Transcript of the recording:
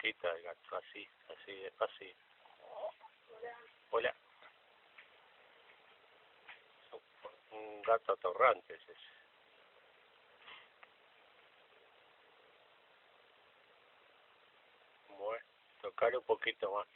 boquita del gato, así, así, despacio. Hola. Un gato atorrante es ese. Bueno, tocar un poquito más.